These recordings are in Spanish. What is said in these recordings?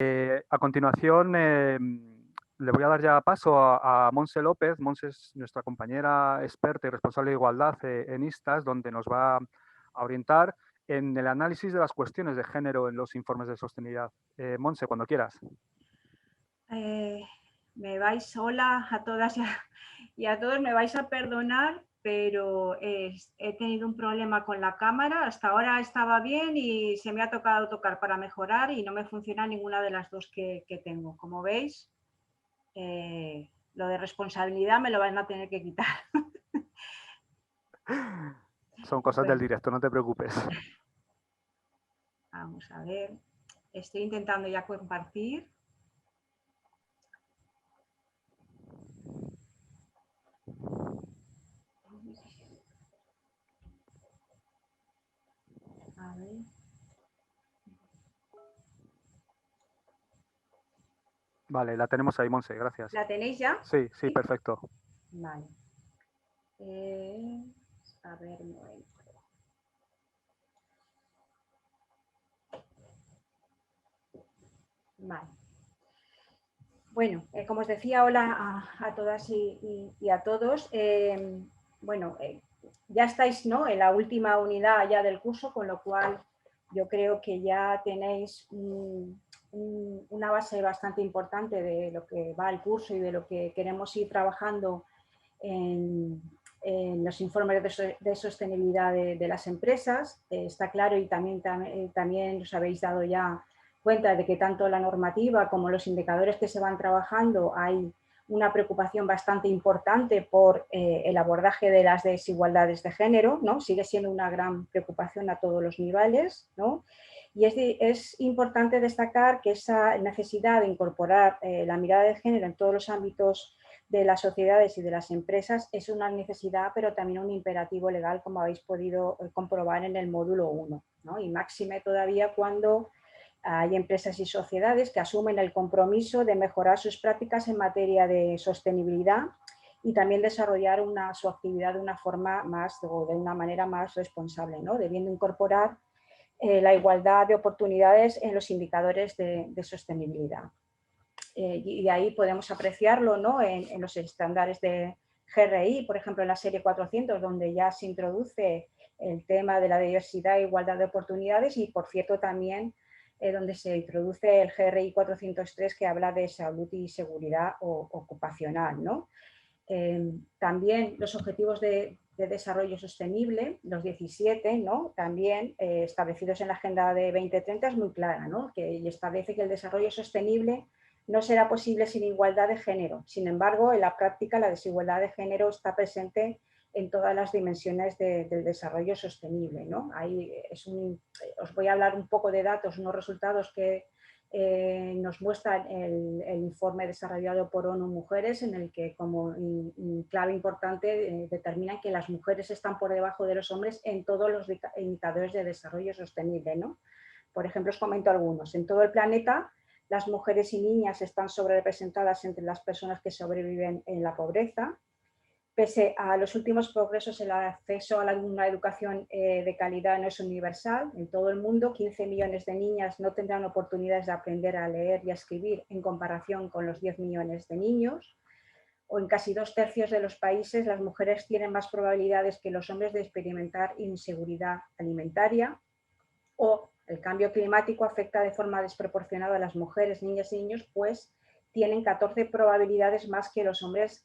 A continuación, le voy a dar ya paso a Monse López. Monse es nuestra compañera experta y responsable de igualdad en ISTAS, donde nos va a orientar en el análisis de las cuestiones de género en los informes de sostenibilidad. Monse, cuando quieras. Hola a todas y a todos, me vais a perdonar, pero he tenido un problema con la cámara. Hasta ahora estaba bien y se me ha tocado tocar para mejorar y no me funciona ninguna de las dos que tengo. Como veis, lo de responsabilidad me lo van a tener que quitar. Son cosas del Bueno, directo, no te preocupes. vamos a ver. Estoy intentando ya compartir. A ver. Vale, la tenemos ahí, Monse, gracias. ¿La tenéis ya? Sí, sí, perfecto. Vale. A ver, un momento. Vale. Bueno, como os decía, hola a todas y a todos. Bueno, ya estáis, ¿no?, en la última unidad ya del curso, con lo cual yo creo que ya tenéis una base bastante importante de lo que va el curso y de lo que queremos ir trabajando en los informes de sostenibilidad de las empresas. Está claro, y también os habéis dado ya cuenta de que tanto la normativa como los indicadores que se van trabajando hay una preocupación bastante importante por el abordaje de las desigualdades de género, ¿no? Sigue siendo una gran preocupación a todos los niveles, ¿no? Y es importante destacar que esa necesidad de incorporar la mirada de género en todos los ámbitos de las sociedades y de las empresas es una necesidad, pero también un imperativo legal, como habéis podido comprobar en el módulo 1, ¿no? Y máxime todavía cuando hay empresas y sociedades que asumen el compromiso de mejorar sus prácticas en materia de sostenibilidad y también desarrollar su actividad de una forma más o de una manera más responsable, ¿no?, debiendo incorporar la igualdad de oportunidades en los indicadores de sostenibilidad. Y ahí podemos apreciarlo, ¿no?, en los estándares de GRI, por ejemplo, en la serie 400, donde ya se introduce el tema de la diversidad e igualdad de oportunidades, y por cierto también donde se introduce el GRI 403, que habla de salud y seguridad ocupacional, ¿no? También los objetivos de desarrollo sostenible, los 17, ¿no?, también establecidos en la Agenda de 2030, es muy clara, ¿no?, que establece que el desarrollo sostenible no será posible sin igualdad de género. Sin embargo, en la práctica la desigualdad de género está presente en todas las dimensiones del desarrollo sostenible, ¿no? Os voy a hablar un poco de datos, unos resultados que nos muestra el informe desarrollado por ONU Mujeres, en el que como clave importante determina que las mujeres están por debajo de los hombres en todos los indicadores de desarrollo sostenible, ¿no? Por ejemplo, os comento algunos. En todo el planeta, las mujeres y niñas están sobrerepresentadas entre las personas que sobreviven en la pobreza. Pese a los últimos progresos, el acceso a una educación de calidad no es universal. En todo el mundo, 15 millones de niñas no tendrán oportunidades de aprender a leer y a escribir en comparación con los 10 millones de niños. O en casi 2/3 de los países, las mujeres tienen más probabilidades que los hombres de experimentar inseguridad alimentaria. O el cambio climático afecta de forma desproporcionada a las mujeres, niñas y niños, pues tienen 14 probabilidades más que los hombres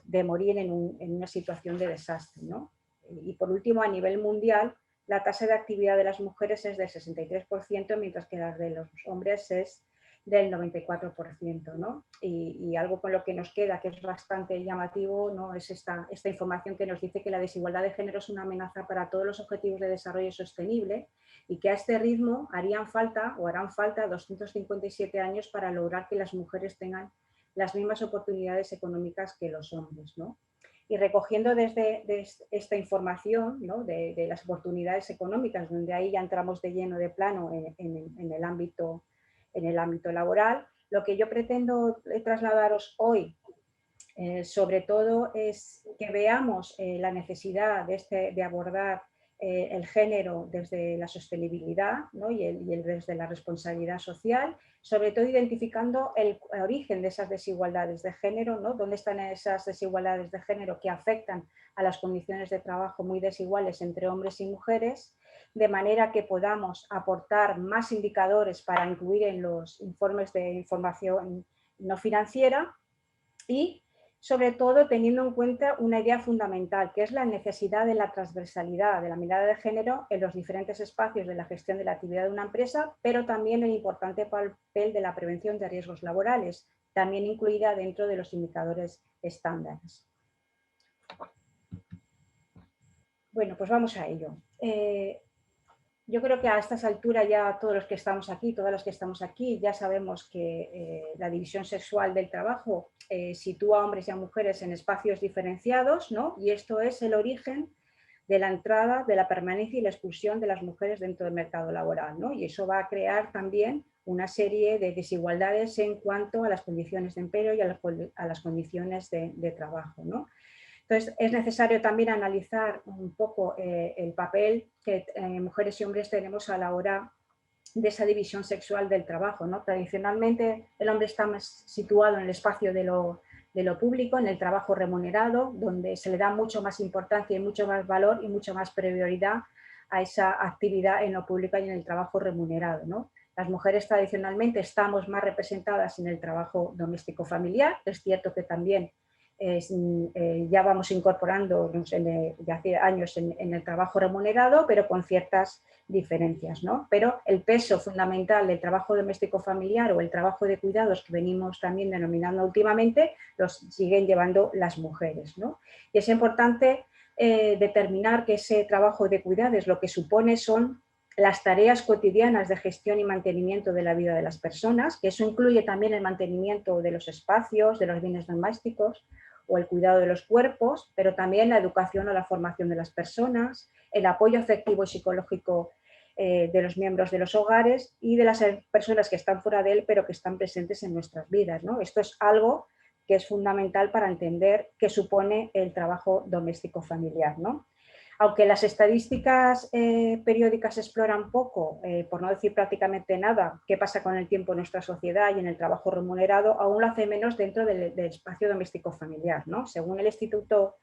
de morir en una situación de desastre, ¿no? Y por último, a nivel mundial, la tasa de actividad de las mujeres es del 63%, mientras que la de los hombres es del 94%, ¿no? Y algo con lo que nos queda, que es bastante llamativo, ¿no?, es esta información que nos dice que la desigualdad de género es una amenaza para todos los objetivos de desarrollo sostenible, y que a este ritmo harán falta 257 años para lograr que las mujeres tengan las mismas oportunidades económicas que los hombres, ¿no? Y recogiendo desde esta información, ¿no?, de las oportunidades económicas, donde ahí ya entramos de lleno de plano en el ámbito laboral, lo que yo pretendo trasladaros hoy sobre todo es que veamos la necesidad de abordar el género desde la sostenibilidad, ¿no?, y desde la responsabilidad social, sobre todo identificando el origen de esas desigualdades de género, ¿no? Dónde están esas desigualdades de género que afectan a las condiciones de trabajo muy desiguales entre hombres y mujeres, de manera que podamos aportar más indicadores para incluir en los informes de información no financiera y, sobre todo, teniendo en cuenta una idea fundamental, que es la necesidad de la transversalidad de la mirada de género en los diferentes espacios de la gestión de la actividad de una empresa, pero también el importante papel de la prevención de riesgos laborales, también incluida dentro de los indicadores estándares. Bueno, pues vamos a ello. Yo creo que a estas alturas ya todos los que estamos aquí, todas las que estamos aquí, ya sabemos que la división sexual del trabajo sitúa a hombres y a mujeres en espacios diferenciados, ¿no? Y esto es el origen de la entrada, de la permanencia y la expulsión de las mujeres dentro del mercado laboral, ¿no? Y eso va a crear también una serie de desigualdades en cuanto a las condiciones de empleo y a las condiciones de trabajo, ¿no? Entonces, es necesario también analizar un poco el papel que mujeres y hombres tenemos a la hora de esa división sexual del trabajo, ¿no? Tradicionalmente, el hombre está más situado en el espacio de lo público, en el trabajo remunerado, donde se le da mucho más importancia y mucho más valor y mucho más prioridad a esa actividad en lo público y en el trabajo remunerado, ¿no? Las mujeres tradicionalmente estamos más representadas en el trabajo doméstico familiar. Es cierto que también ya vamos incorporando ya hace años en el trabajo remunerado, pero con ciertas diferencias, ¿no? Pero el peso fundamental del trabajo doméstico familiar o el trabajo de cuidados que venimos también denominando últimamente, los siguen llevando las mujeres, ¿no? Y es importante determinar que ese trabajo de cuidados lo que supone son las tareas cotidianas de gestión y mantenimiento de la vida de las personas, que eso incluye también el mantenimiento de los espacios, de los bienes domésticos, o el cuidado de los cuerpos, pero también la educación o la formación de las personas, el apoyo afectivo y psicológico de los miembros de los hogares y de las personas que están fuera de él, pero que están presentes en nuestras vidas, ¿no? Esto es algo que es fundamental para entender qué supone el trabajo doméstico familiar, ¿no? Aunque las estadísticas periódicas exploran poco, por no decir prácticamente nada, qué pasa con el tiempo en nuestra sociedad y en el trabajo remunerado, aún lo hace menos dentro del espacio doméstico familiar, ¿no? Según el Instituto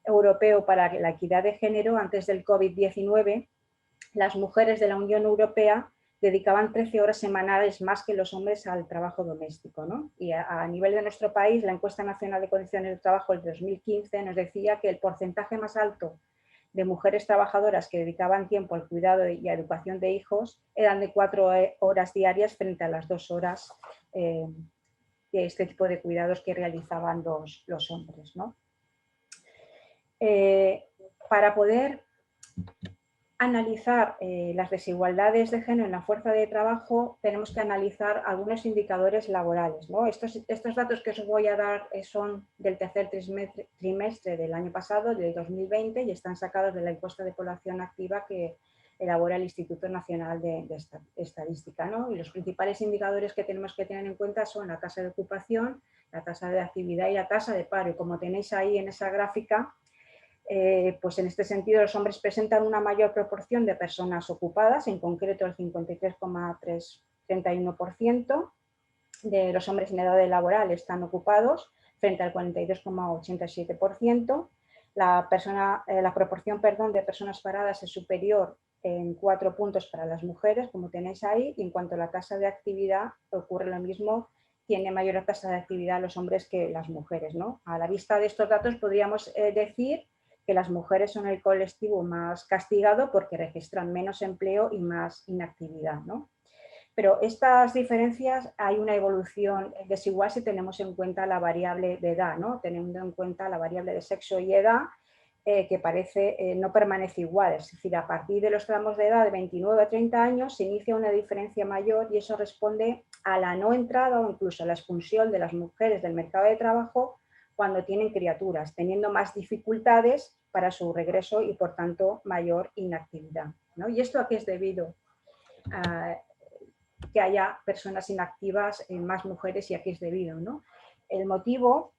Europeo para la Equidad de Género, antes del COVID-19, las mujeres de la Unión Europea dedicaban 13 horas semanales más que los hombres al trabajo doméstico, ¿no? Y a nivel de nuestro país, la Encuesta Nacional de Condiciones de Trabajo del 2015 nos decía que el porcentaje más alto de mujeres trabajadoras que dedicaban tiempo al cuidado y a educación de hijos eran de 4 horas diarias frente a las 2 horas de este tipo de cuidados que realizaban los hombres, ¿no? Para poder analizar las desigualdades de género en la fuerza de trabajo, tenemos que analizar algunos indicadores laborales, ¿no? Estos datos que os voy a dar son del tercer trimestre del año pasado, del 2020, y están sacados de la encuesta de población activa que elabora el Instituto Nacional de Estadística, ¿no? Y los principales indicadores que tenemos que tener en cuenta son la tasa de ocupación, la tasa de actividad y la tasa de paro. Y como tenéis ahí en esa gráfica, pues en este sentido los hombres presentan una mayor proporción de personas ocupadas, en concreto el 53,31% de los hombres en edad laboral están ocupados frente al 42,87%. La proporción de personas paradas es superior en 4 puntos para las mujeres, como tenéis ahí, y en cuanto a la tasa de actividad ocurre lo mismo, tiene mayor tasa de actividad los hombres que las mujeres, ¿no? A la vista de estos datos podríamos decir que las mujeres son el colectivo más castigado porque registran menos empleo y más inactividad, ¿no? Pero estas diferencias hay una evolución desigual si tenemos en cuenta la variable de edad, ¿no? Teniendo en cuenta la variable de sexo y edad, que parece no permanece igual. Es decir, a partir de los tramos de edad de 29 a 30 años se inicia una diferencia mayor y eso responde a la no entrada o incluso a la expulsión de las mujeres del mercado de trabajo cuando tienen criaturas, teniendo más dificultades para su regreso y, por tanto, mayor inactividad, ¿no? ¿Y esto a qué es debido? Que haya personas inactivas, más mujeres, y a qué es debido, ¿no? El motivo,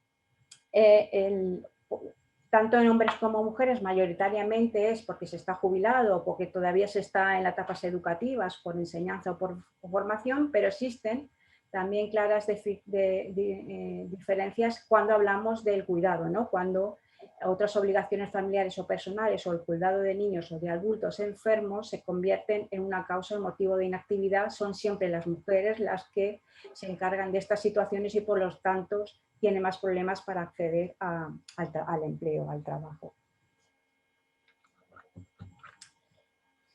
tanto en hombres como mujeres, mayoritariamente es porque se está jubilado o porque todavía se está en las etapas educativas por enseñanza o por formación, pero existen también claras diferencias cuando hablamos del cuidado, ¿no? Cuando otras obligaciones familiares o personales o el cuidado de niños o de adultos enfermos se convierten en una causa o motivo de inactividad, son siempre las mujeres las que se encargan de estas situaciones y por lo tanto tienen más problemas para acceder al empleo, al trabajo.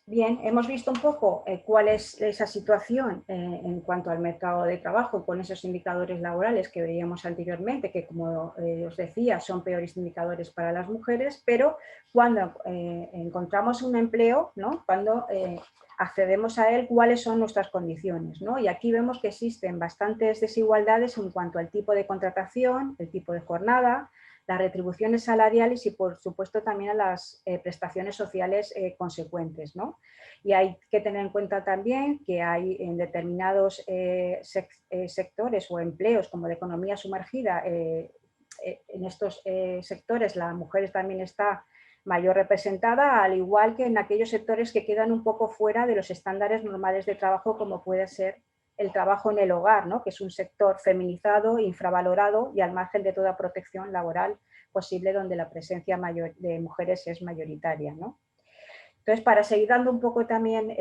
Bien, hemos visto un poco cuál es esa situación en cuanto al mercado de trabajo con esos indicadores laborales que veíamos anteriormente, que como os decía son peores indicadores para las mujeres, pero cuando encontramos un empleo, ¿no? Cuando accedemos a él, cuáles son nuestras condiciones, ¿no? Y aquí vemos que existen bastantes desigualdades en cuanto al tipo de contratación, el tipo de jornada, las retribuciones salariales y, por supuesto, también a las prestaciones sociales consecuentes, ¿no? Y hay que tener en cuenta también que hay en determinados sectores o empleos como de economía sumergida, en estos sectores la mujer también está mayor representada, al igual que en aquellos sectores que quedan un poco fuera de los estándares normales de trabajo, como puede ser el trabajo en el hogar, ¿no? Que es un sector feminizado, infravalorado y al margen de toda protección laboral posible, donde la presencia de mujeres es mayoritaria, ¿no? Entonces, para seguir dando un poco también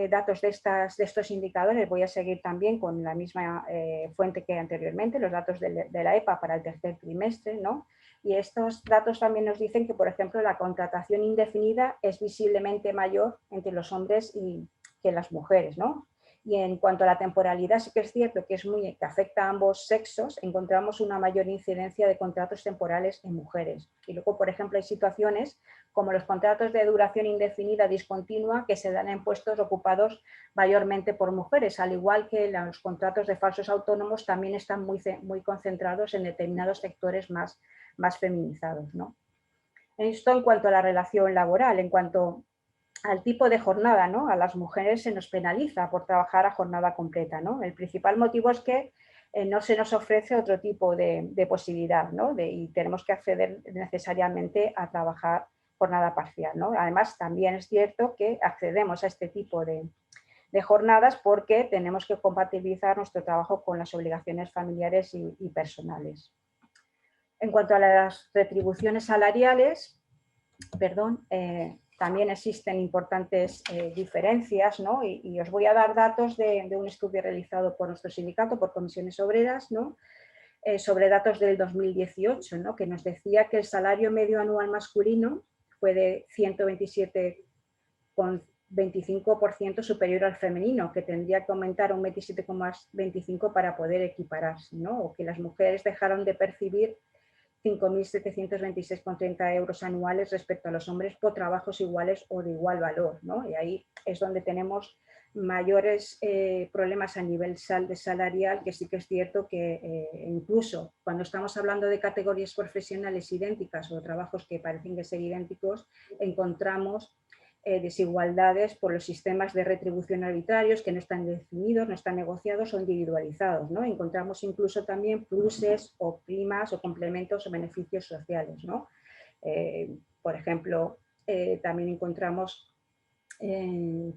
datos de estos indicadores, voy a seguir también con la misma fuente que anteriormente, los datos de la EPA para el tercer trimestre, ¿no? Y estos datos también nos dicen que, por ejemplo, la contratación indefinida es visiblemente mayor entre los hombres que las mujeres, ¿no? Y en cuanto a la temporalidad, sí que es cierto que que afecta a ambos sexos, encontramos una mayor incidencia de contratos temporales en mujeres. Y luego, por ejemplo, hay situaciones como los contratos de duración indefinida discontinua que se dan en puestos ocupados mayormente por mujeres, al igual que los contratos de falsos autónomos también están muy concentrados en determinados sectores más feminizados, ¿no? Esto en cuanto a la relación laboral, en cuanto al tipo de jornada, ¿no? A las mujeres se nos penaliza por trabajar a jornada completa, ¿no? El principal motivo es que no se nos ofrece otro tipo de posibilidad, ¿no? Y tenemos que acceder necesariamente a trabajar jornada parcial, ¿no? Además, también es cierto que accedemos a este tipo de jornadas porque tenemos que compatibilizar nuestro trabajo con las obligaciones familiares y personales. En cuanto a las retribuciones salariales, también existen importantes diferencias, ¿no? Y os voy a dar datos de un estudio realizado por nuestro sindicato, por Comisiones Obreras, ¿no? Sobre datos del 2018, ¿no? Que nos decía que el salario medio anual masculino fue de 127,25% superior al femenino, que tendría que aumentar un 27,25% para poder equipararse, ¿no? O que las mujeres dejaron de percibir 5.726,30 euros anuales respecto a los hombres por trabajos iguales o de igual valor, ¿no? Y ahí es donde tenemos mayores problemas a nivel salarial, que sí que es cierto que incluso cuando estamos hablando de categorías profesionales idénticas o trabajos que parecen que ser idénticos, encontramos desigualdades por los sistemas de retribución arbitrarios que no están definidos, no están negociados o individualizados, ¿no? Encontramos incluso también pluses o primas o complementos o beneficios sociales, ¿no? Por ejemplo, también encontramos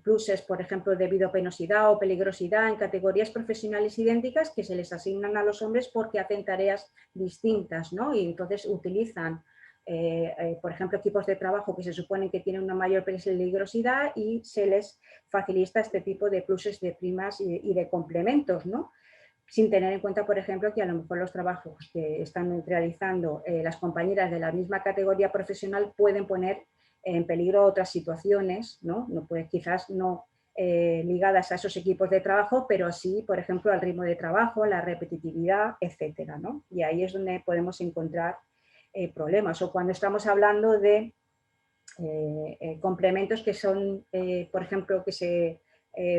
pluses, por ejemplo, debido a penosidad o peligrosidad en categorías profesionales idénticas que se les asignan a los hombres porque hacen tareas distintas, ¿no? Y entonces utilizan por ejemplo, equipos de trabajo que se suponen que tienen una mayor peligrosidad y se les facilita este tipo de pluses, de primas y de complementos, ¿no? Sin tener en cuenta, por ejemplo, que a lo mejor los trabajos que están realizando las compañeras de la misma categoría profesional pueden poner en peligro otras situaciones, ¿no? Quizás no ligadas a esos equipos de trabajo, pero sí, por ejemplo, al ritmo de trabajo, la repetitividad, etcétera, ¿no? Y ahí es donde podemos encontrar problemas. O cuando estamos hablando de complementos que son, por ejemplo, que se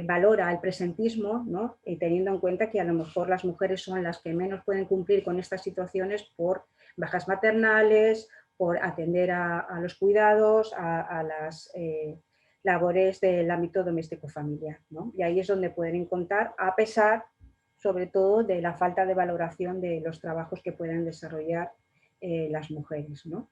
valora el presentismo, ¿no? Y teniendo en cuenta que a lo mejor las mujeres son las que menos pueden cumplir con estas situaciones por bajas maternales, por atender a los cuidados, a las labores del ámbito doméstico familiar, ¿no? Y ahí es donde pueden encontrar, a pesar sobre todo de la falta de valoración de los trabajos que pueden desarrollar las mujeres, ¿no?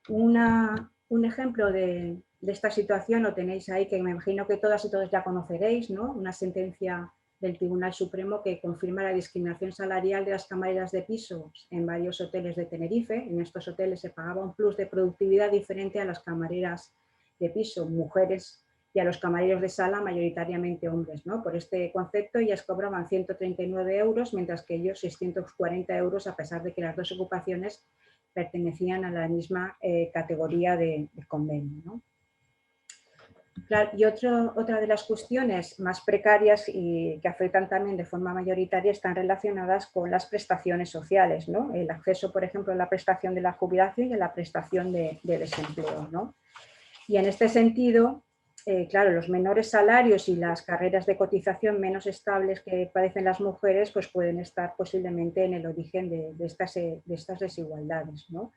Un ejemplo de esta situación lo tenéis ahí, que me imagino que todas y todos ya conoceréis, ¿no? Una sentencia del Tribunal Supremo que confirma la discriminación salarial de las camareras de pisos en varios hoteles de Tenerife. En estos hoteles se pagaba un plus de productividad diferente a las camareras de piso, mujeres, y a los camareros de sala, mayoritariamente hombres, ¿no? Por este concepto ellas cobraban 139 euros, mientras que ellos 640 euros, a pesar de que las dos ocupaciones pertenecían a la misma categoría de convenio, ¿no? Claro, y otra de las cuestiones más precarias y que afectan también de forma mayoritaria están relacionadas con las prestaciones sociales, ¿no? El acceso, por ejemplo, a la prestación de la jubilación y a la prestación de desempleo, ¿no? Y en este sentido, claro, los menores salarios y las carreras de cotización menos estables que padecen las mujeres pues pueden estar posiblemente en el origen de estas desigualdades, ¿no?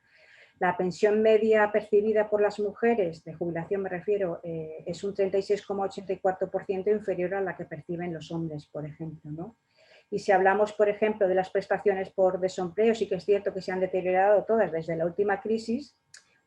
La pensión media percibida por las mujeres, de jubilación me refiero, es un 36,84% inferior a la que perciben los hombres, por ejemplo, ¿no? Y si hablamos, por ejemplo, de las prestaciones por desempleo, sí que es cierto que se han deteriorado todas desde la última crisis,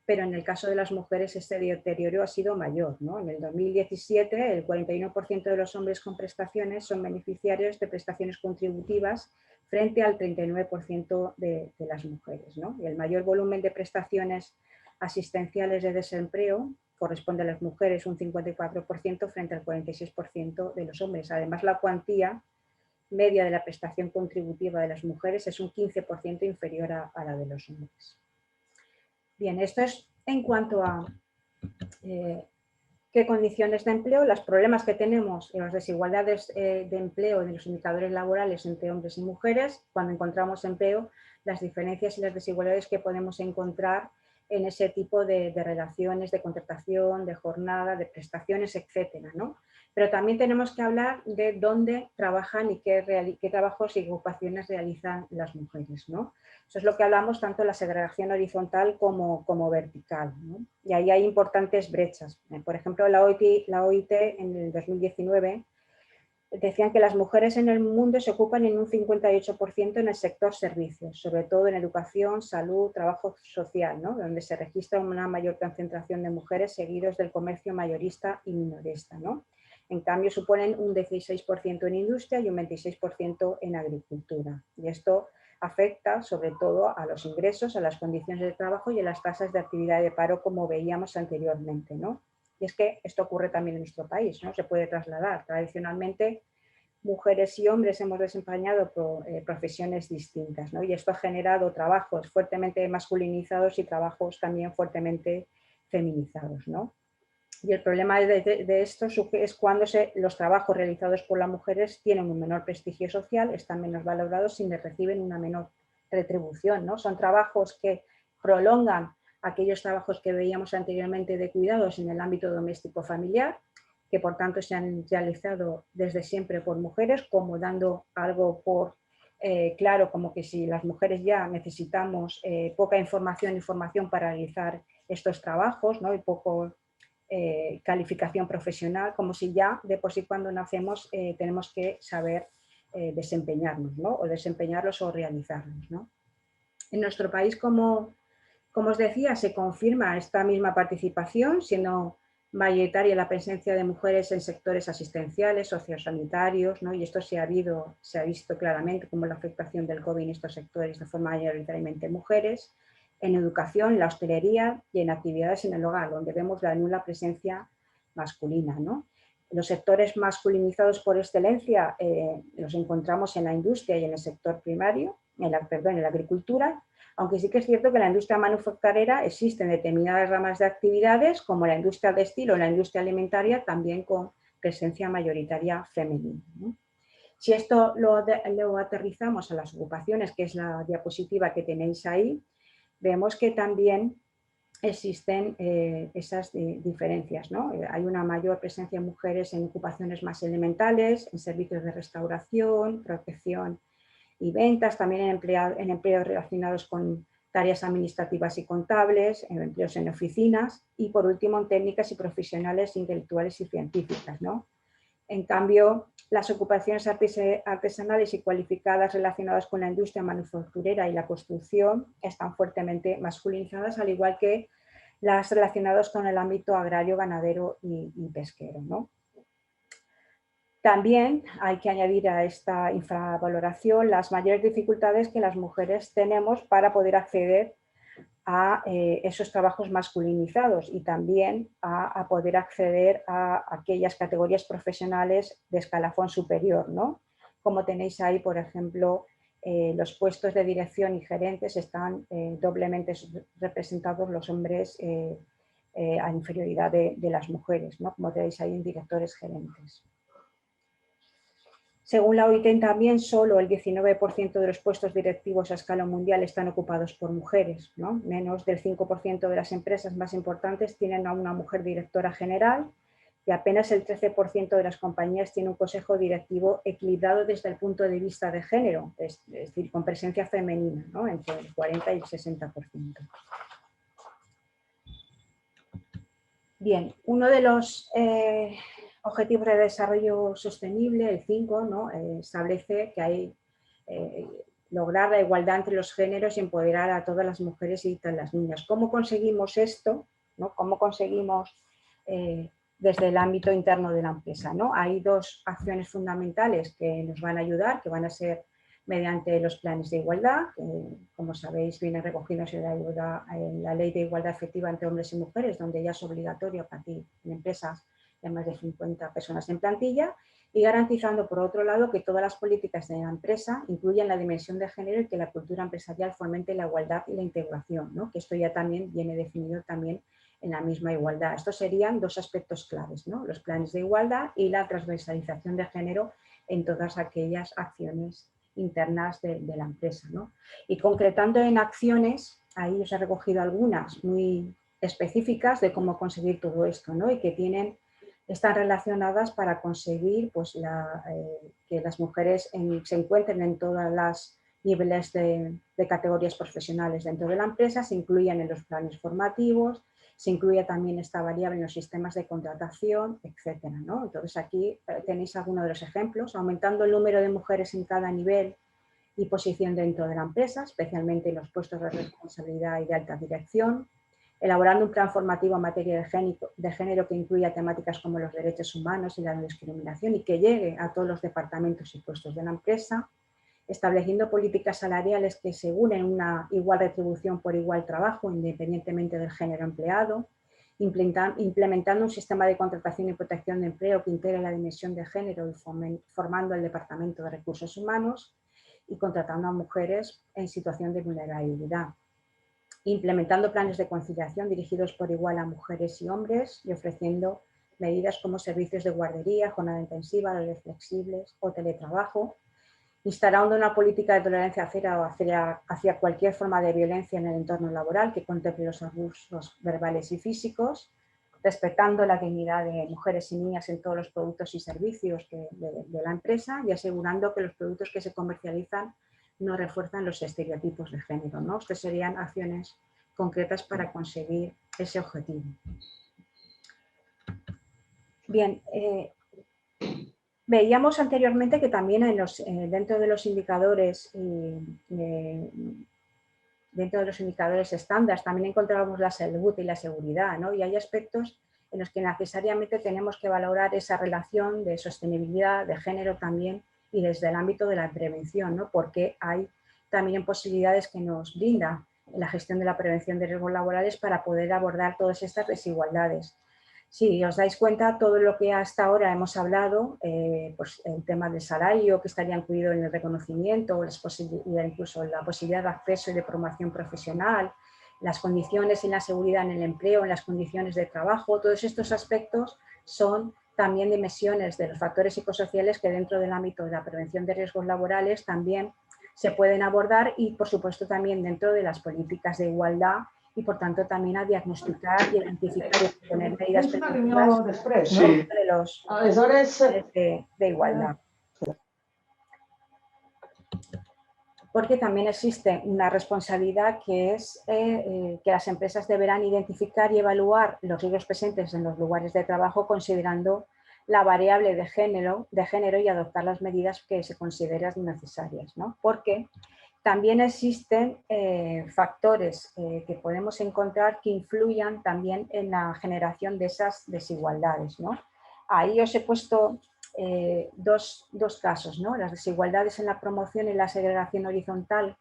pero en el caso de las mujeres este deterioro ha sido mayor, ¿no? En el 2017 el 41% de los hombres con prestaciones son beneficiarios de prestaciones contributivas frente al 39% de las mujeres, ¿no? Y el mayor volumen de prestaciones asistenciales de desempleo corresponde a las mujeres, un 54% frente al 46% de los hombres. Además, la cuantía media de la prestación contributiva de las mujeres es un 15% inferior a la de los hombres. Bien, esto es en cuanto a qué condiciones de empleo, los problemas que tenemos en las desigualdades de empleo en los indicadores laborales entre hombres y mujeres, cuando encontramos empleo, las diferencias y las desigualdades que podemos encontrar en ese tipo de relaciones, de contratación, de jornada, de prestaciones, etcétera, ¿no? Pero también tenemos que hablar de dónde trabajan y qué trabajos y ocupaciones realizan las mujeres, ¿no? Eso es lo que hablamos tanto en la segregación horizontal como vertical, ¿no? Y ahí hay importantes brechas. Por ejemplo, la OIT en el 2019 decían que las mujeres en el mundo se ocupan en un 58% en el sector servicios, sobre todo en educación, salud, trabajo social, ¿no? Donde se registra una mayor concentración de mujeres seguidos del comercio mayorista y minorista, ¿no? En cambio, suponen un 16% en industria y un 26% en agricultura. Y esto afecta sobre todo a los ingresos, a las condiciones de trabajo y a las tasas de actividad de paro, como veíamos anteriormente, ¿no? Y es que esto ocurre también en nuestro país, ¿no? Se puede trasladar. Tradicionalmente, mujeres y hombres hemos desempeñado profesiones distintas, ¿no? Y esto ha generado trabajos fuertemente masculinizados y trabajos también fuertemente feminizados, ¿no? Y el problema de esto es cuando los trabajos realizados por las mujeres tienen un menor prestigio social, están menos valorados y reciben una menor retribución, ¿no? Son trabajos que prolongan aquellos trabajos que veíamos anteriormente de cuidados en el ámbito doméstico familiar, que por tanto se han realizado desde siempre por mujeres, como dando algo por claro, como que si las mujeres ya necesitamos poca información para realizar estos trabajos, ¿no? Y poco calificación profesional, como si ya de por sí cuando nacemos tenemos que saber desempeñarnos, ¿no? O desempeñarlos o realizarlos, ¿no? En nuestro país, como os decía, se confirma esta misma participación, siendo mayoritaria la presencia de mujeres en sectores asistenciales, sociosanitarios, ¿no? Y esto se ha visto claramente como la afectación del COVID en estos sectores de forma mayoritariamente mujeres, en educación, en la hostelería y en actividades en el hogar, donde vemos la nula presencia masculina, ¿no? Los sectores masculinizados por excelencia los encontramos en la industria y en el sector primario, en la agricultura, aunque sí que es cierto que en la industria manufacturera existen determinadas ramas de actividades, como la industria textil o la industria alimentaria, también con presencia mayoritaria femenina, ¿no? Si esto lo aterrizamos a las ocupaciones, que es la diapositiva que tenéis ahí, vemos que también existen esas diferencias, ¿no? Hay una mayor presencia de mujeres en ocupaciones más elementales, en servicios de restauración, protección y ventas, también en empleos relacionados con tareas administrativas y contables, en empleos en oficinas y por último en técnicas y profesionales intelectuales y científicas, ¿no? En cambio, las ocupaciones artesanales y cualificadas relacionadas con la industria manufacturera y la construcción están fuertemente masculinizadas, al igual que las relacionadas con el ámbito agrario, ganadero y pesquero, ¿no? También hay que añadir a esta infravaloración las mayores dificultades que las mujeres tenemos para poder acceder a esos trabajos masculinizados y también a poder acceder a aquellas categorías profesionales de escalafón superior, ¿no? Como tenéis ahí, por ejemplo, los puestos de dirección y gerentes están doblemente representados los hombres a inferioridad de las mujeres, ¿no? Como tenéis ahí en directores gerentes. Según la OIT también, solo el 19% de los puestos directivos a escala mundial están ocupados por mujeres, ¿no? Menos del 5% de las empresas más importantes tienen a una mujer directora general y apenas el 13% de las compañías tiene un consejo directivo equilibrado desde el punto de vista de género, es decir, con presencia femenina, ¿no? Entre el 40 y el 60%. Bien, uno de los Objetivos de Desarrollo Sostenible, el 5, ¿no? Establece que hay lograr la igualdad entre los géneros y empoderar a todas las mujeres y a las niñas. ¿Cómo conseguimos esto? ¿No? ¿Cómo conseguimos desde el ámbito interno de la empresa, ¿no? Hay dos acciones fundamentales que nos van a ayudar, que van a ser mediante los planes de igualdad, que, como sabéis, vienen recogidos en la Ley de Igualdad Efectiva entre Hombres y Mujeres, donde ya es obligatorio a partir de empresas de más de 50 personas en plantilla, y garantizando, por otro lado, que todas las políticas de la empresa incluyan la dimensión de género y que la cultura empresarial fomente la igualdad y la integración, ¿no? Que esto ya también viene definido también en la misma igualdad. Estos serían dos aspectos claves, ¿no? Los planes de igualdad y la transversalización de género en todas aquellas acciones internas de la empresa, ¿no? Y concretando en acciones, ahí os he recogido algunas muy específicas de cómo conseguir todo esto, ¿no? Y que están relacionadas para conseguir pues, que las mujeres se encuentren en todas las niveles de categorías profesionales dentro de la empresa, se incluyan en los planes formativos, se incluye también esta variable en los sistemas de contratación, etcétera, ¿no? Entonces aquí tenéis algunos de los ejemplos, aumentando el número de mujeres en cada nivel y posición dentro de la empresa, especialmente en los puestos de responsabilidad y de alta dirección, elaborando un plan formativo en materia de género que incluya temáticas como los derechos humanos y la no discriminación y que llegue a todos los departamentos y puestos de la empresa, estableciendo políticas salariales que aseguren una igual retribución por igual trabajo, independientemente del género empleado, implementando un sistema de contratación y protección de empleo que integre la dimensión de género y formando el Departamento de Recursos Humanos y contratando a mujeres en situación de vulnerabilidad, implementando planes de conciliación dirigidos por igual a mujeres y hombres y ofreciendo medidas como servicios de guardería, jornada intensiva, horarios flexibles o teletrabajo, instaurando una política de tolerancia cero hacia cualquier forma de violencia en el entorno laboral que contemple los abusos verbales y físicos, respetando la dignidad de mujeres y niñas en todos los productos y servicios de la empresa y asegurando que los productos que se comercializan no refuerzan los estereotipos de género, ¿no? Estas serían acciones concretas para conseguir ese objetivo. Bien, veíamos anteriormente que también dentro de los indicadores estándar también encontrábamos la salud y la seguridad, ¿no? Y hay aspectos en los que necesariamente tenemos que valorar esa relación de sostenibilidad, de género también y desde el ámbito de la prevención, ¿no? Porque hay también posibilidades que nos brinda la gestión de la prevención de riesgos laborales para poder abordar todas estas desigualdades. Si os dais cuenta, todo lo que hasta ahora hemos hablado, pues el tema del salario que estaría incluido en el reconocimiento, incluso la posibilidad de acceso y de promoción profesional, las condiciones y la seguridad en el empleo, en las condiciones de trabajo, todos estos aspectos son también dimensiones de los factores psicosociales que dentro del ámbito de la prevención de riesgos laborales también se pueden abordar y, por supuesto, también dentro de las políticas de igualdad y, por tanto, también a diagnosticar, identificar y poner medidas preventivas de los de igualdad. Porque también existe una responsabilidad que es que las empresas deberán identificar y evaluar los riesgos presentes en los lugares de trabajo considerando la variable de género y adoptar las medidas que se consideren necesarias, ¿no? Porque también existen factores que podemos encontrar que influyan también en la generación de esas desigualdades, ¿no? Ahí os he puesto dos casos, ¿no? Las desigualdades en la promoción y la segregación horizontal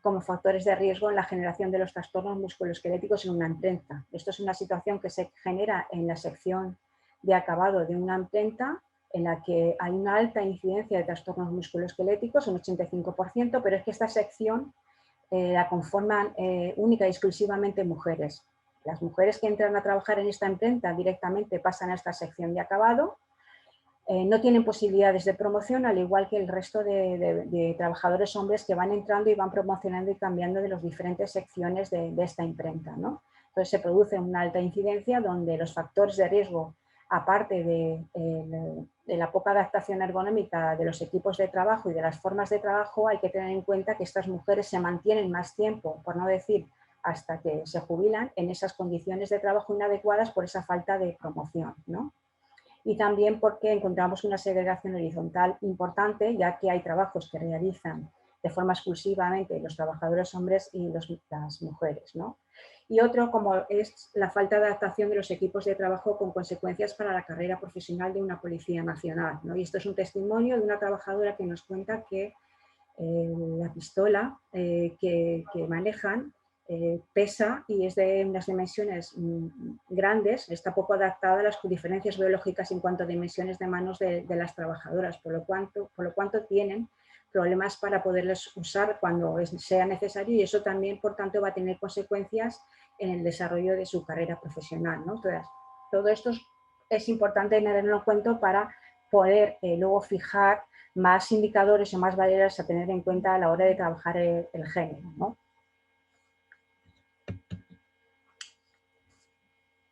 como factores de riesgo en la generación de los trastornos musculoesqueléticos en una imprenta. Esto es una situación que se genera en la sección de acabado de una imprenta en la que hay una alta incidencia de trastornos musculoesqueléticos, un 85%, pero es que esta sección la conforman única y exclusivamente mujeres. Las mujeres que entran a trabajar en esta imprenta directamente pasan a esta sección de acabado. No tienen posibilidades de promoción, al igual que el resto de trabajadores hombres que van entrando y van promocionando y cambiando de las diferentes secciones de esta imprenta, ¿no? Entonces se produce una alta incidencia donde los factores de riesgo, aparte de la poca adaptación ergonómica de los equipos de trabajo y de las formas de trabajo, hay que tener en cuenta que estas mujeres se mantienen más tiempo, por no decir hasta que se jubilan, en esas condiciones de trabajo inadecuadas por esa falta de promoción, ¿no? Y también porque encontramos una segregación horizontal importante, ya que hay trabajos que realizan de forma exclusivamente los trabajadores hombres y las mujeres, ¿no? Y otro como es la falta de adaptación de los equipos de trabajo con consecuencias para la carrera profesional de una policía nacional, ¿no? Y esto es un testimonio de una trabajadora que nos cuenta que la pistola que manejan pesa y es de unas dimensiones grandes, está poco adaptada a las diferencias biológicas en cuanto a dimensiones de manos de las trabajadoras, por lo cuanto tienen problemas para poderles usar cuando sea necesario y eso también, por tanto, va a tener consecuencias en el desarrollo de su carrera profesional, ¿no? Entonces, todo esto es importante tenerlo en cuenta para poder luego fijar más indicadores o más variables a tener en cuenta a la hora de trabajar el género, ¿no?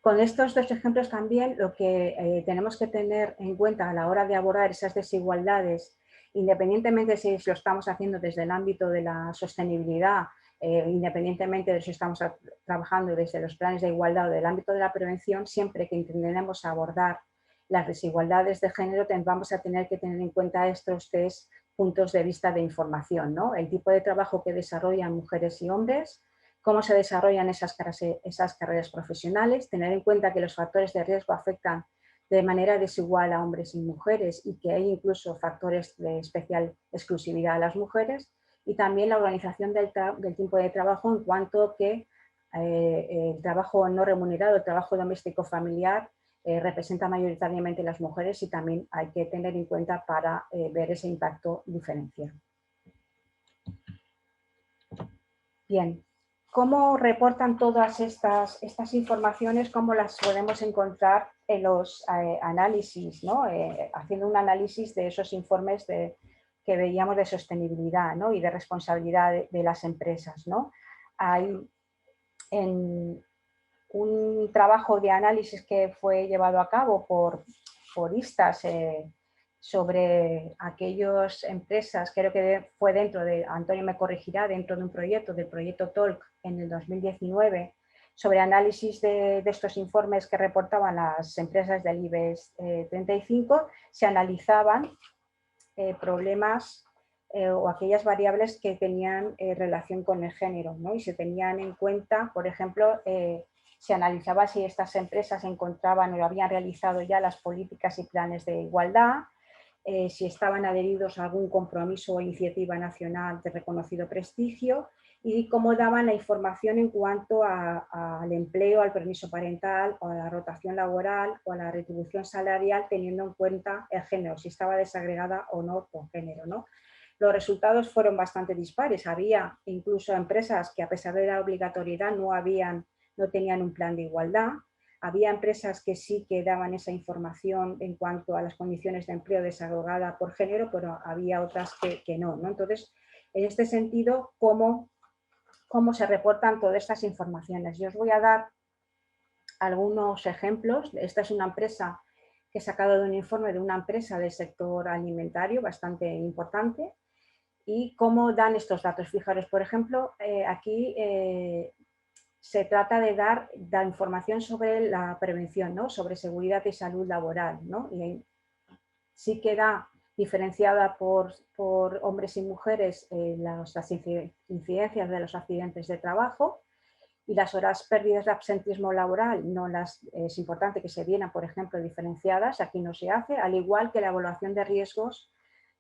Con estos dos ejemplos también lo que tenemos que tener en cuenta a la hora de abordar esas desigualdades, independientemente de si lo estamos haciendo desde el ámbito de la sostenibilidad, independientemente de si estamos trabajando desde los planes de igualdad o del ámbito de la prevención, siempre que intentemos abordar las desigualdades de género vamos a tener que tener en cuenta estos tres puntos de vista de información, ¿no? El tipo de trabajo que desarrollan mujeres y hombres, cómo se desarrollan esas carreras profesionales, tener en cuenta que los factores de riesgo afectan de manera desigual a hombres y mujeres y que hay incluso factores de especial exclusividad a las mujeres y también la organización del tiempo de trabajo en cuanto que el trabajo no remunerado, el trabajo doméstico familiar representa mayoritariamente las mujeres y también hay que tener en cuenta para ver ese impacto diferencial. Bien, ¿cómo reportan todas estas informaciones? ¿Cómo las podemos encontrar en los análisis, ¿no? Haciendo un análisis de esos informes que veíamos de sostenibilidad, ¿no? Y de responsabilidad de las empresas, ¿no? Hay un trabajo de análisis que fue llevado a cabo por ISTAS sobre aquellas empresas, creo que fue dentro de, Antonio me corregirá, dentro de un proyecto, del proyecto TOLC en el 2019, sobre análisis de estos informes que reportaban las empresas del IBEX 35, se analizaban problemas o aquellas variables que tenían relación con el género, ¿no? Y se tenían en cuenta, por ejemplo, se analizaba si estas empresas encontraban o habían realizado ya las políticas y planes de igualdad, si estaban adheridos a algún compromiso o iniciativa nacional de reconocido prestigio y cómo daban la información en cuanto al empleo, al permiso parental o a la rotación laboral o a la retribución salarial teniendo en cuenta el género, si estaba desagregada o no por género, ¿no? Los resultados fueron bastante dispares. Había incluso empresas que a pesar de la obligatoriedad no tenían un plan de igualdad. Había empresas que sí que daban esa información en cuanto a las condiciones de empleo desagregada por género, pero había otras que no, ¿no? Entonces, en este sentido, ¿cómo se reportan todas estas informaciones? Yo os voy a dar algunos ejemplos. Esta es una empresa que he sacado de un informe de una empresa del sector alimentario bastante importante y cómo dan estos datos. Fijaros, por ejemplo, aquí se trata de dar información sobre la prevención, ¿no? Sobre seguridad y salud laboral, ¿no? Y sí queda diferenciada por hombres y mujeres las incidencias de los accidentes de trabajo y las horas perdidas de absentismo laboral es importante que se vieran, por ejemplo, diferenciadas, aquí no se hace, al igual que la evaluación de riesgos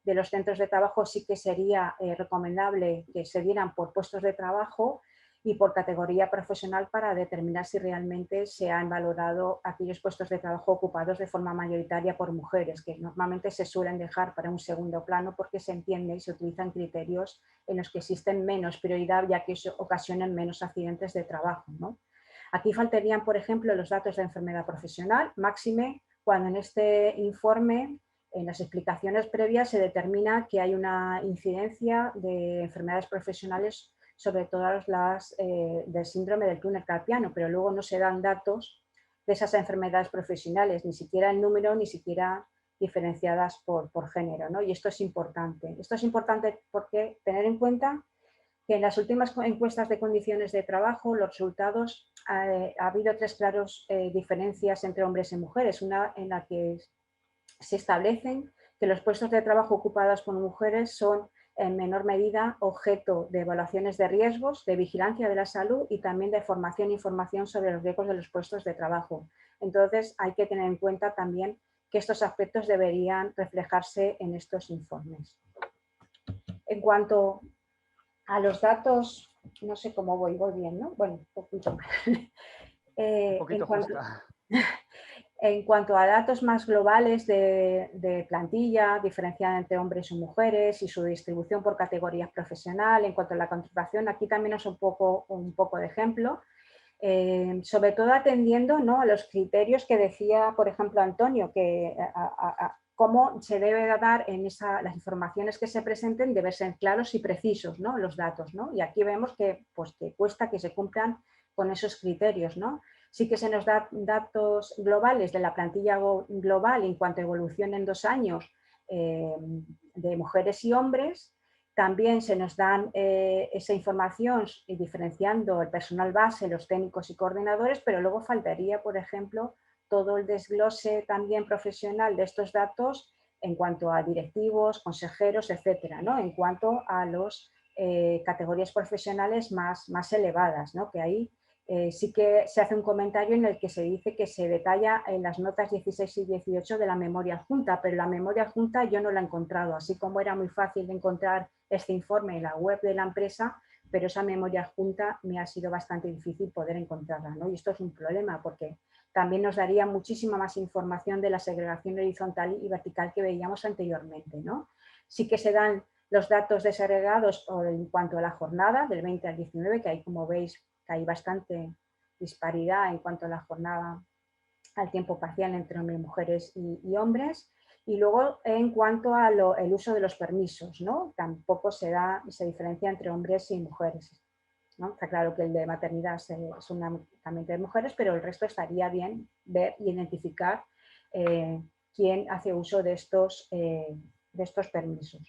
de los centros de trabajo sí que sería recomendable que se dieran por puestos de trabajo y por categoría profesional para determinar si realmente se han valorado aquellos puestos de trabajo ocupados de forma mayoritaria por mujeres, que normalmente se suelen dejar para un segundo plano porque se entiende y se utilizan criterios en los que existen menos prioridad ya que eso ocasionan menos accidentes de trabajo, ¿no? Aquí faltarían, por ejemplo, los datos de enfermedad profesional, máxime cuando en este informe, en las explicaciones previas, se determina que hay una incidencia de enfermedades profesionales sobre todas las del síndrome del túnel carpiano, pero luego no se dan datos de esas enfermedades profesionales, ni siquiera el número, ni siquiera diferenciadas por género, ¿no? Y esto es importante. Esto es importante porque tener en cuenta que en las últimas encuestas de condiciones de trabajo, los resultados, ha habido tres claras diferencias entre hombres y mujeres. Una en la que se establecen que los puestos de trabajo ocupados por mujeres son en menor medida objeto de evaluaciones de riesgos, de vigilancia de la salud y también de formación e información sobre los riesgos de los puestos de trabajo. Entonces hay que tener en cuenta también que estos aspectos deberían reflejarse en estos informes. En cuanto a los datos, no sé cómo voy bien, ¿no? Bueno, un poquito más. Un poquito justa. En cuanto a datos más globales de plantilla, diferenciada entre hombres y mujeres y su distribución por categorías profesional, en cuanto a la contratación, aquí también es un poco de ejemplo, sobre todo atendiendo, ¿no?, a los criterios que decía, por ejemplo, Antonio, que cómo se debe dar en las informaciones que se presenten, deben ser claros y precisos, ¿no?, los datos, ¿no? Y aquí vemos que, pues, que cuesta que se cumplan con esos criterios, ¿no? Sí que se nos da datos globales de la plantilla global en cuanto a evolución en 2 años de mujeres y hombres. También se nos dan esa información diferenciando el personal base, los técnicos y coordinadores, pero luego faltaría, por ejemplo, todo el desglose también profesional de estos datos en cuanto a directivos, consejeros, etcétera, ¿no? En cuanto a las categorías profesionales más elevadas, ¿no? Que ahí sí que se hace un comentario en el que se dice que se detalla en las notas 16 y 18 de la memoria adjunta, pero la memoria adjunta yo no la he encontrado, así como era muy fácil de encontrar este informe en la web de la empresa, pero esa memoria adjunta me ha sido bastante difícil poder encontrarla, ¿no? Y esto es un problema porque también nos daría muchísima más información de la segregación horizontal y vertical que veíamos anteriormente, ¿no? Sí que se dan los datos desagregados en cuanto a la jornada del 20 al 19, que ahí, como veis, que hay bastante disparidad en cuanto a la jornada al tiempo parcial entre hombres, mujeres y hombres. Y luego en cuanto al uso de los permisos, ¿no? Tampoco se diferencia entre hombres y mujeres, ¿no? Está claro que el de maternidad es únicamente de mujeres, pero el resto estaría bien ver y identificar quién hace uso de estos permisos.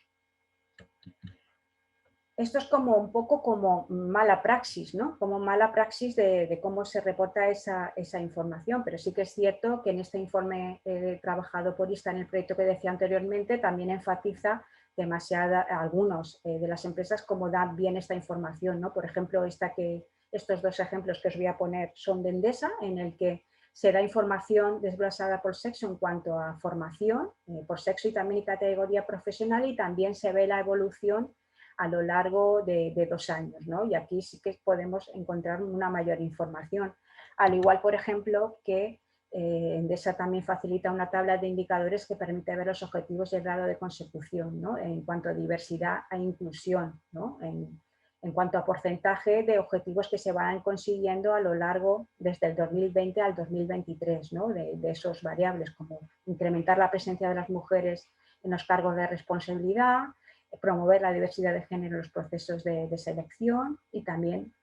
Esto es como un poco como mala praxis, ¿no? Como mala praxis de cómo se reporta esa información, pero sí que es cierto que en este informe trabajado por ISTA en el proyecto que decía anteriormente también enfatiza demasiado algunos de las empresas cómo dan bien esta información, ¿no? Por ejemplo, estos dos ejemplos que os voy a poner son de Endesa, en el que se da información desglosada por sexo en cuanto a formación, por sexo y también categoría profesional, y también se ve la evolución a lo largo de 2 años, ¿no? Y aquí sí que podemos encontrar una mayor información. Al igual, por ejemplo, que Endesa también facilita una tabla de indicadores que permite ver los objetivos y el grado de consecución, ¿no? En cuanto a diversidad e inclusión, ¿no? En cuanto a porcentaje de objetivos que se van consiguiendo a lo largo desde el 2020 al 2023, ¿no? De esos variables, como incrementar la presencia de las mujeres en los cargos de responsabilidad, promover la diversidad de género en los procesos de selección y también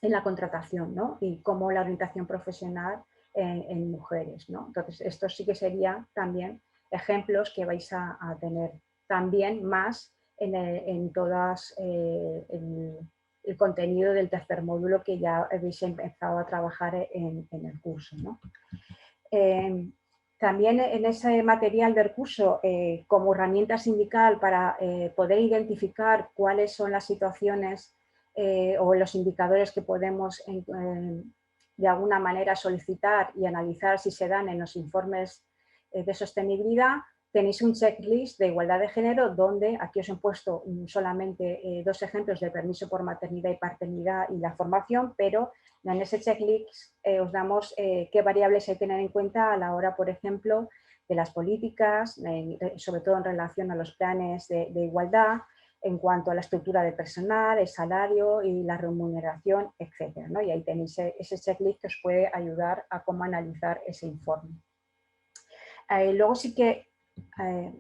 en la contratación, ¿no? Y como la orientación profesional en mujeres, ¿no? Entonces, estos sí que serían también ejemplos que vais a tener también más en todas el contenido del tercer módulo que ya habéis empezado a trabajar en el curso, ¿no? También en ese material del curso, como herramienta sindical para poder identificar cuáles son las situaciones o los indicadores que podemos de alguna manera solicitar y analizar si se dan en los informes de sostenibilidad, tenéis un checklist de igualdad de género donde aquí os he puesto solamente 2 ejemplos de permiso por maternidad y paternidad y la formación, pero en ese checklist os damos qué variables hay que tener en cuenta a la hora, por ejemplo, de las políticas, sobre todo en relación a los planes de igualdad, en cuanto a la estructura de personal, el salario y la remuneración, etcétera, ¿no? Y ahí tenéis ese checklist que os puede ayudar a cómo analizar ese informe. Luego sí que,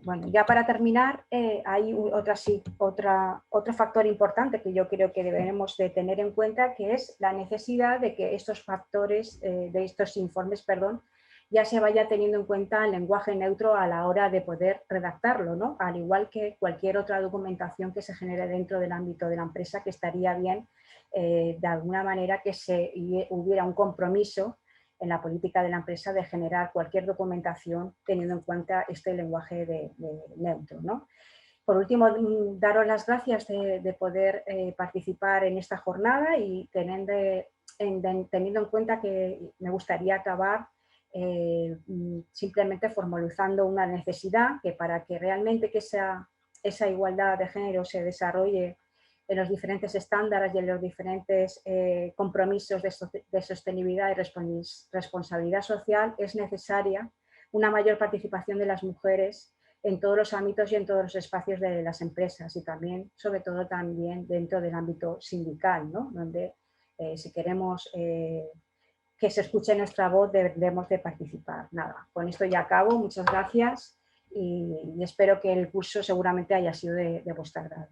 bueno, ya para terminar, hay otro factor importante que yo creo que debemos de tener en cuenta, que es la necesidad de que estos factores, de estos informes, perdón, ya se vaya teniendo en cuenta el lenguaje neutro a la hora de poder redactarlo, ¿no? Al igual que cualquier otra documentación que se genere dentro del ámbito de la empresa, que estaría bien de alguna manera que hubiera un compromiso en la política de la empresa de generar cualquier documentación teniendo en cuenta este lenguaje de neutro, ¿no? Por último, daros las gracias de poder participar en esta jornada y teniendo en cuenta que me gustaría acabar simplemente formalizando una necesidad que para que realmente esa igualdad de género se desarrolle en los diferentes estándares y en los diferentes compromisos de sostenibilidad y responsabilidad social, es necesaria una mayor participación de las mujeres en todos los ámbitos y en todos los espacios de las empresas y también, sobre todo también dentro del ámbito sindical, ¿no? Donde si queremos que se escuche nuestra voz debemos de participar. Nada, con esto ya acabo, muchas gracias y espero que el curso seguramente haya sido de vuestro agrado.